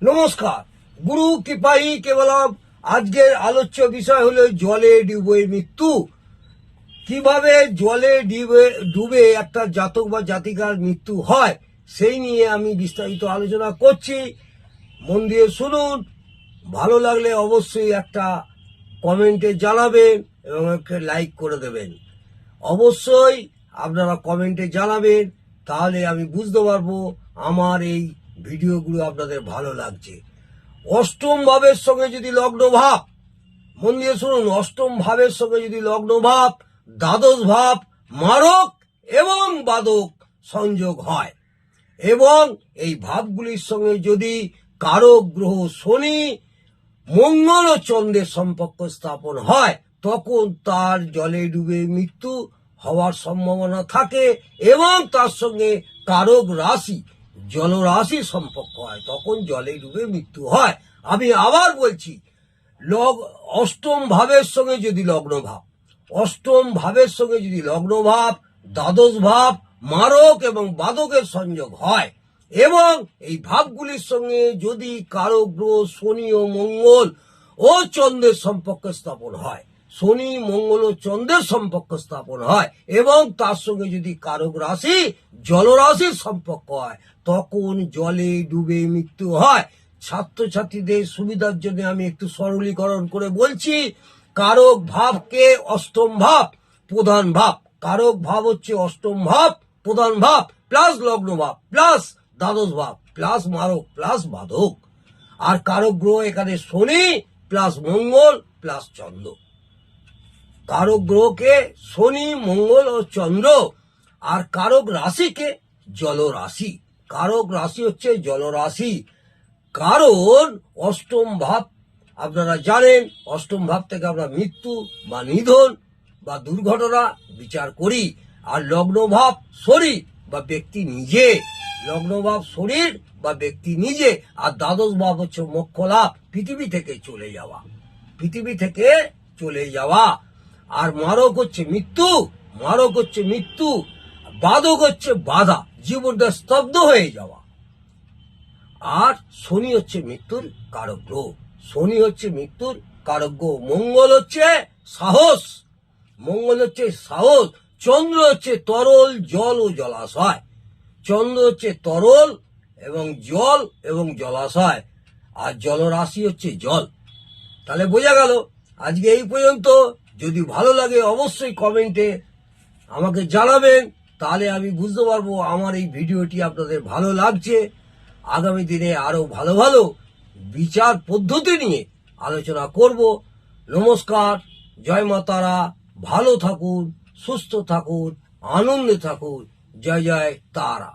নমস্কার। গুরু কৃপাই কেবলম। আজকের আলোচ্য বিষয় হলো জলে ডুবে মৃত্যু। কিভাবে জলে ডুবে একটা জাতক বা জাতিকার মৃত্যু হয় সেই নিয়ে আমি বিস্তারিত আলোচনা করছি। মন দিয়ে শুনুন। ভালো লাগলে অবশ্যই একটা কমেন্টে জানাবেন এবং একটা লাইক করে দেবেন। অবশ্যই আপনারা কমেন্টে জানাবেন, তাহলে আমি বুঝতে পারবো আমার এই ভিডিওগুলো আপনাদের ভালো লাগছে। অষ্টম ভাবের সঙ্গে যদি লগ্ন ভাব, মন দিয়ে শুনুন, অষ্টম ভাবের সঙ্গে যদি লগ্ন ভাব, দ্বাদশ ভাব মারক এবং বাদক সংযোগ হয় এবং এই ভাবগুলির সঙ্গে যদি কারক গ্রহ শনি, মঙ্গল ও চন্দ্রের সম্পর্ক স্থাপন হয়, তখন তার জলে ডুবে মৃত্যু হওয়ার সম্ভাবনা থাকে এবং তার সঙ্গে কারক রাশি জলরাশির সম্পর্ক হয়, তখন জলে ডুবে মৃত্যু হয়। আমি আবার বলছি, অষ্টম ভাবের সঙ্গে যদি লগ্ন ভাব, অষ্টম ভাবের সঙ্গে যদি লগ্ন ভাব, দ্বাদশ ভাব মারক এবং বাদকের সংযোগ হয় এবং এই ভাবগুলির সঙ্গে যদি কারক গ্রহ শনি ও মঙ্গল ও চন্দ্রের সম্পর্ক স্থাপন হয়, শনি মঙ্গল ও চন্দ্রের সম্পর্ক স্থাপন হয় এবং তার সঙ্গে যদি কারক রাশি জলরাশির সম্পর্ক হয়, তখন জলে ডুবে মৃত্যু হয়। ছাত্রছাত্রীদের সুবিধার জন্য আমি একটু সরলীকরণ করে বলছি। কারক ভাবকে অষ্টম ভাব প্রধান ভাব, কারক ভাব হচ্ছে অষ্টম ভাব প্রধান ভাব প্লাস লগ্ন ভাব প্লাস দ্বাদশ ভাব প্লাস মারক প্লাস বাধক। আর কারক গ্রহ এখানে শনি প্লাস মঙ্গল প্লাস চন্দ্র। কারক গ্রহকে শনি মঙ্গল ও চন্দ্র, আর কারক রাশিকে জলরাশি। কারক রাশি হচ্ছে জলরাশি। কারণ অষ্টম ভাব আপনারা জানেন, অষ্টম ভাব থেকে আমরা মৃত্যু বা নিধন বা দুর্ঘটনা বিচার করি। আর লগ্ন ভাব শরীর বা ব্যক্তি নিজে, লগ্ন ভাব শরীর বা ব্যক্তি নিজে। আর দ্বাদশ ভাব হচ্ছে মোক্ষ লাভ, পৃথিবী থেকে চলে যাওয়া, পৃথিবী থেকে চলে যাওয়া। আর মারক হচ্ছে মৃত্যু, মারক হচ্ছে মৃত্যু। বাদক হচ্ছে বাধা, জীবনটা স্তব্ধ হয়ে যাওয়া। আর শনি হচ্ছে মৃত্যুর কারক গ্রহ, শনি হচ্ছে মৃত্যুর কারক গ্রহ। মঙ্গল হচ্ছে সাহস, মঙ্গল হচ্ছে সাহস। চন্দ্র হচ্ছে তরল জল ও জলাশয়, চন্দ্র হচ্ছে তরল এবং জল এবং জলাশয়। আর জলরাশি হচ্ছে জল। তাহলে বোঝা গেল। আজকে এই পর্যন্ত। যদি ভালো লাগে অবশ্যই কমেন্টে আমাকে জানাবেন, তাহলে আমি বুঝতে পারবো আমার এই ভিডিওটি আপনাদের ভালো লাগছে। আগামী দিনে আরো ভালো ভালো বিচার পদ্ধতি নিয়ে আলোচনা করব। নমস্কার, জয় মা তারা। ভালো থাকুন, সুস্থ থাকুন, আনন্দে থাকুন। জয় জয় তারা।